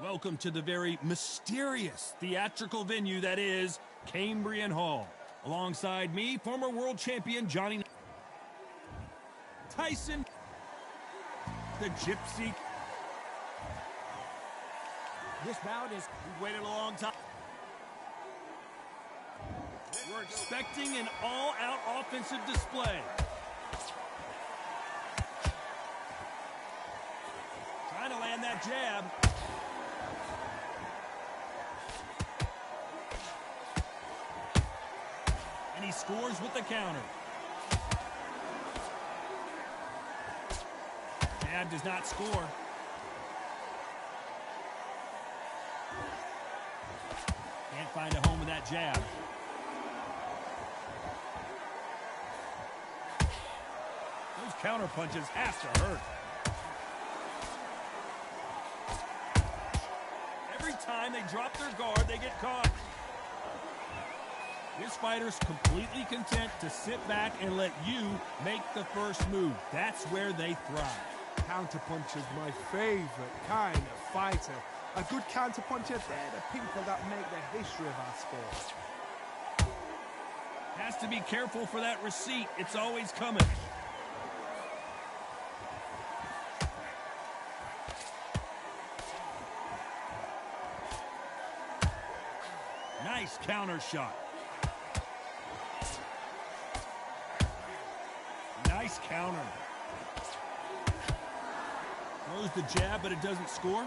Welcome to the very mysterious theatrical venue that is Cambrian Hall. Alongside me, former world champion Johnny Tyson, the Gypsy. This bout is, we waited a long time. We're expecting an all-out offensive display. Trying to land that jab. And he scores with the counter. Jab does not score. Can't find a home with that jab. Those counter punches have to hurt. Every time they drop their guard, they get caught. This fighter's completely content to sit back and let you make the first move. That's where they thrive. Counterpuncher's my favorite kind of fighter. A good counterpuncher, they're the people that make the history of our sport. Has to be careful for that receipt. It's always coming. Nice counter shot. Nice counter. Throws the jab, but it doesn't score.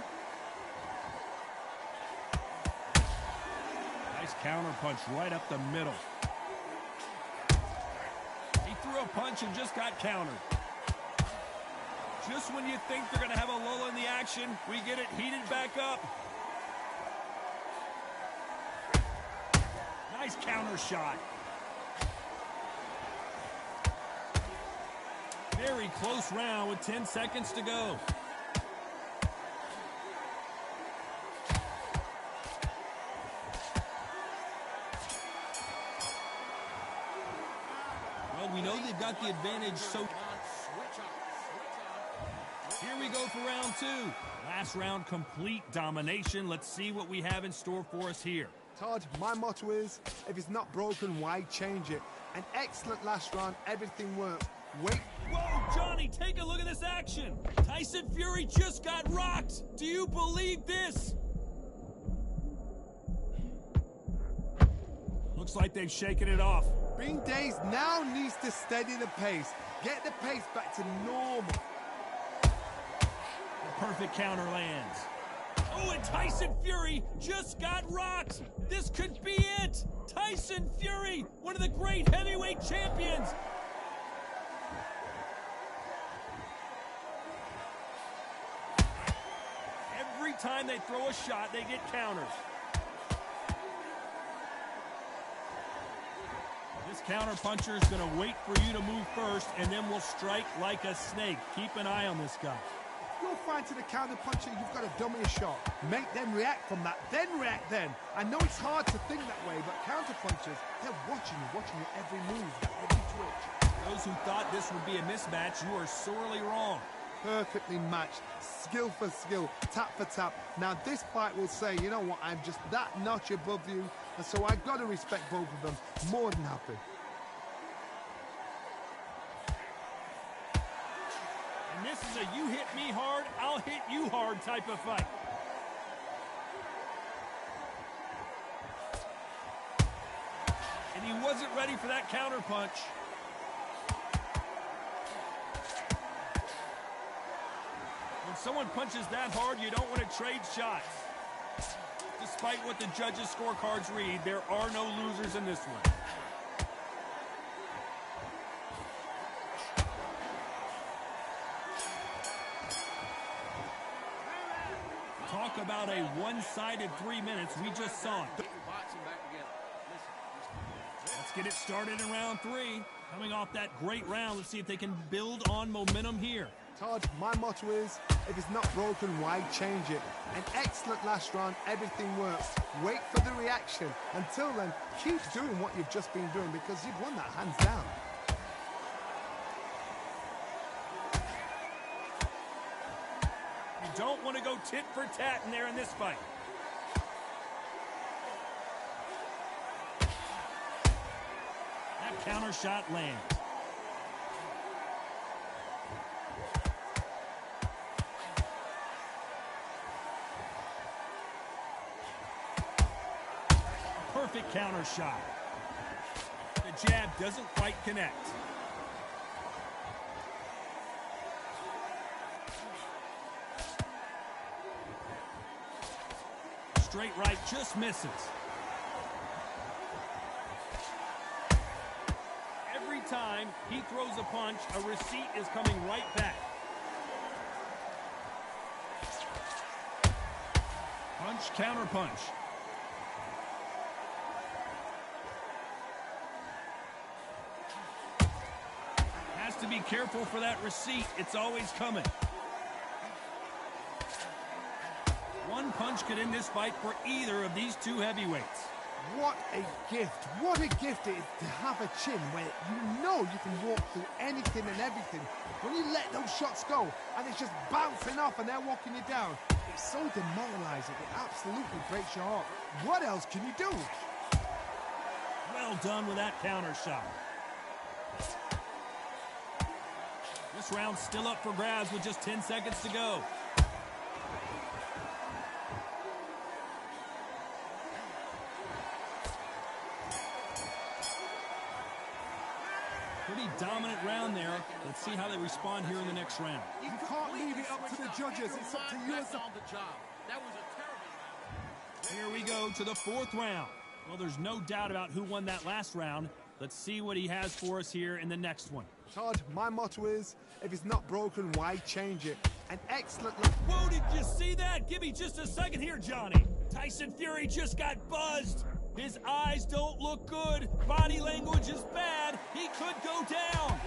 Nice counter punch right up the middle. He threw a punch and just got countered. Just when you think they're going to have a lull in the action, we get it heated back up. Nice counter shot. Very close round with 10 seconds to go. Well, we know they've got the advantage, so here we go for round two. Last round, complete domination. Let's see what we have in store for us here. Todd, my motto is, if it's not broken, why change it? An excellent last round, everything works. Wait. Whoa, Johnny, take a look at this action. Tyson Fury just got rocked. Do you believe this? Looks like they've shaken it off. Being dazed now needs to steady the pace. Get the pace back to normal. The perfect counter lands. Oh, and Tyson Fury just got rocked. This could be it. Tyson Fury, one of the great heavyweight champions. Every time they throw a shot, they get counters. This counter puncher is going to wait for you to move first, and then will strike like a snake. Keep an eye on this guy. You're fighting a counter puncher, you've got to dummy a shot. Make them react from that, then react then. I know it's hard to think that way, but counter punchers, they're watching you every move, every twitch. Those who thought this would be a mismatch, you are sorely wrong. Perfectly matched, skill for skill, tap for tap. Now this fight will say, you know what, I'm just that notch above you, and so I've got to respect both of them more than happy. And this is a you hit me hard, I'll hit you hard type of fight. And he wasn't ready for that counter punch. When someone punches that hard, you don't want to trade shots. Despite what the judges' scorecards read, there are no losers in this one. Talk about a one-sided 3 minutes. We just saw it. Let's get it started in round three. Coming off that great round, let's see if they can build on momentum here. Todd, my motto is, if it's not broken, why change it? An excellent last round, everything works. Wait for the reaction. Until then, keep doing what you've just been doing because you've won that hands down. don't want to go tit for tat in there in this fight. That counter shot lands. Perfect counter shot. The jab doesn't quite connect. Straight right just misses. Every time he throws a punch, a receipt is coming right back. Punch, counter punch. Has to be careful for that receipt. It's always coming. One punch could end this fight for either of these two heavyweights. What a gift. What a gift it is to have a chin where you know you can walk through anything and everything. When you let those shots go and it's just bouncing off and they're walking you down, it's so demoralizing. It absolutely breaks your heart. What else can you do? Well done with that counter shot. This round's still up for grabs with just 10 seconds to go. Pretty dominant round there. Let's see how they respond here in the next round. You can't leave it up to the judges. It's up to you as the... Here we go to the fourth round. Well, there's no doubt about who won that last round. Let's see what he has for us here in the next one. Todd, my motto is, if it's not broken, why change it? An excellent... Whoa, did you see that? Give me just a second here, Johnny. Tyson Fury just got buzzed. His eyes don't look good. Body language is bad. He could go down.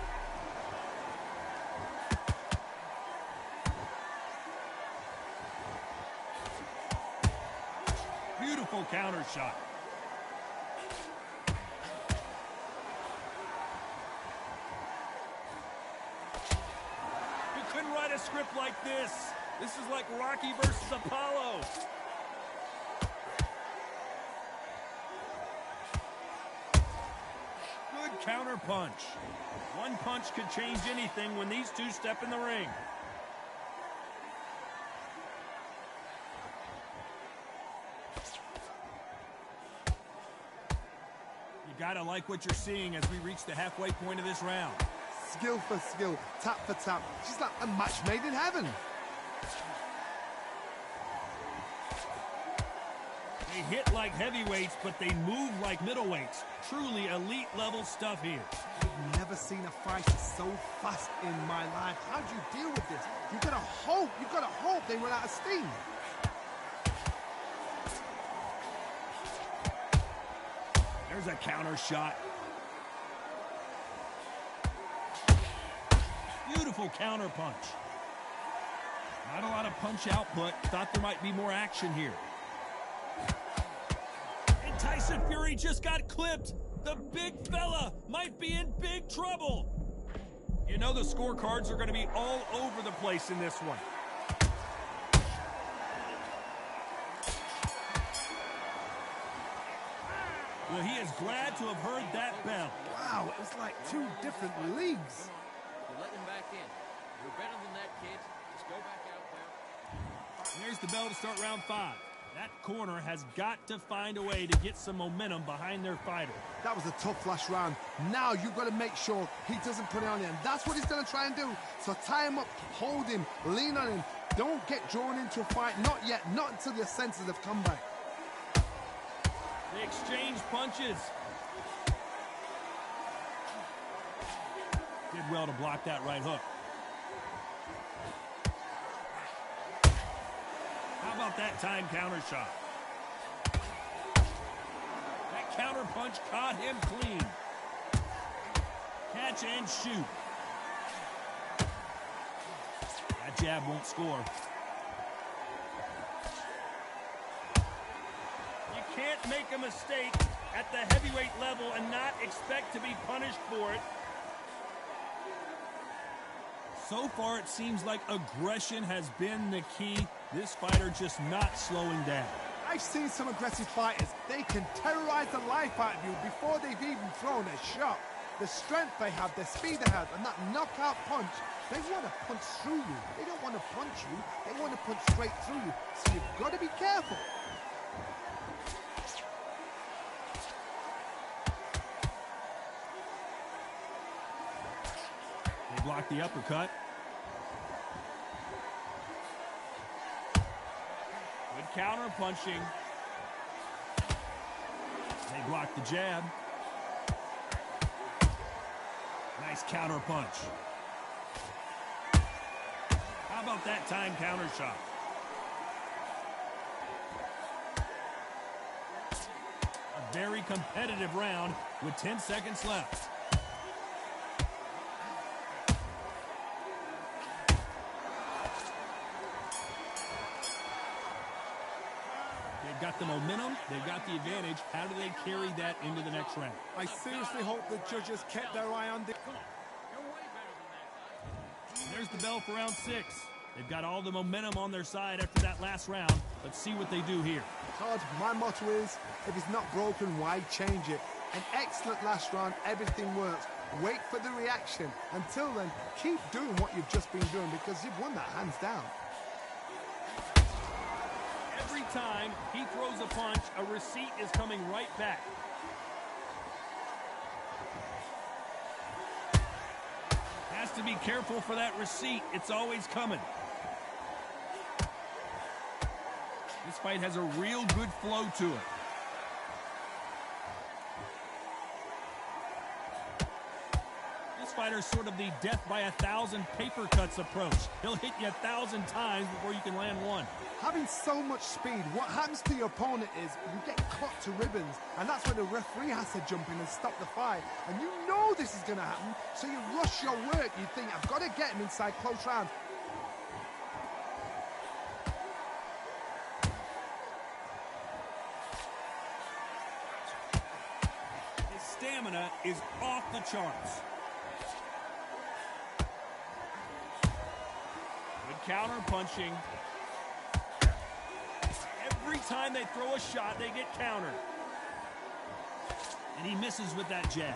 Beautiful counter shot. You couldn't write a script like this. This is like Rocky versus Apollo. Good counter punch. One punch could change anything when these two step in the ring. You gotta like what you're seeing as we reach the halfway point of this round. Skill for skill, tap for tap. She's like a match made in heaven. They hit like heavyweights, but they move like middleweights. Truly elite level stuff here. I've never seen a fighter so fast in my life. How do you deal with this? You gotta hope they run out of steam. There's a counter shot. Beautiful counter punch. Not a lot of punch output. Thought there might be more action here. And Tyson Fury just got clipped. The big fella might be in big trouble. You know the scorecards are going to be all over the place in this one. Well, he is glad to have heard that bell. Wow, it was like two different leagues. You're letting him back in. You're better than that, kid. Just go back out there. And there's the bell to start round 5. That corner has got to find a way to get some momentum behind their fighter. That was a tough last round. Now you've got to make sure he doesn't put it on you. And that's what he's going to try and do. So tie him up, hold him, lean on him. Don't get drawn into a fight. Not yet. Not until your senses have come back. They exchange punches. Did well to block that right hook. How about that time counter shot? That counter punch caught him clean. Catch and shoot. That jab won't score. You can't make a mistake at the heavyweight level and not expect to be punished for it. So far, it seems like aggression has been the key. This fighter just not slowing down. I've seen some aggressive fighters. They can terrorize the life out of you before they've even thrown a shot. The strength they have, the speed they have, and that knockout punch, they want to punch through you. They don't want to punch you. They want to punch straight through you. So you've got to be careful. They block the uppercut. Good counter punching. They block the jab. Nice counter punch. How about that time counter shot? A very competitive round with 10 seconds left. They've got the momentum, they've got the advantage. How do they carry that into the next round? I seriously hope the judges kept their eye on the... There's the bell for round 6. They've got all the momentum on their side after that last round. Let's see what they do here. Todd, my motto is, if it's not broken, why change it? An excellent last round, everything works. Wait for the reaction. Until then, keep doing what you've just been doing because you've won that hands down. Every time he throws a punch, a receipt is coming right back. Has to be careful for that receipt. It's always coming. This fight has a real good flow to it. This fighter's sort of the death by 1,000 paper cuts approach. He'll hit you 1,000 times before you can land one. Having so much speed, what happens to your opponent is you get cut to ribbons, and that's where the referee has to jump in and stop the fight. And you know this is going to happen, so you rush your work. You think, I've got to get him inside close rounds. His stamina is off the charts. Good counter punching. Every time they throw a shot, they get countered. And he misses with that jab.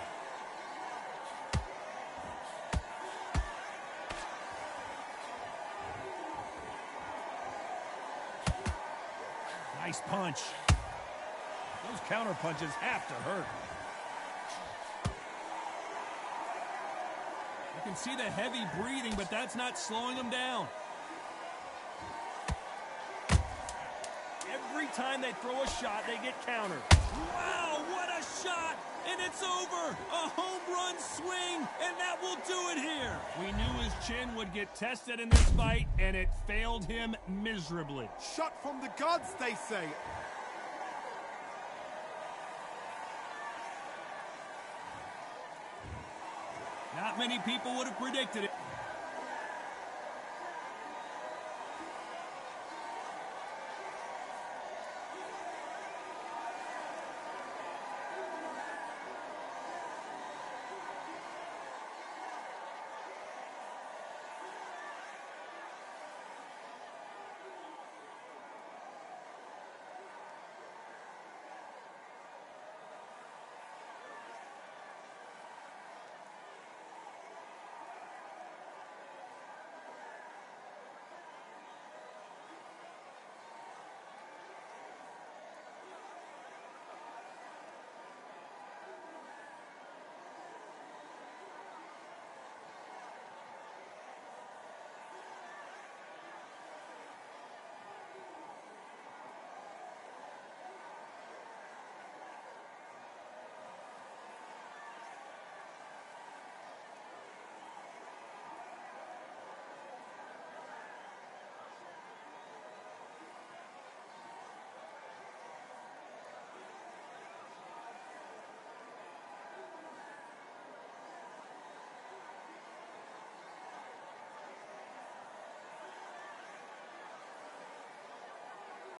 Nice punch. Those counter punches have to hurt. You can see the heavy breathing, but that's not slowing him down. Every time they throw a shot, they get countered. Wow, what a shot! And it's over! A home run swing, and that will do it here! We knew his chin would get tested in this fight, and it failed him miserably. Shot from the gods, they say. Not many people would have predicted it.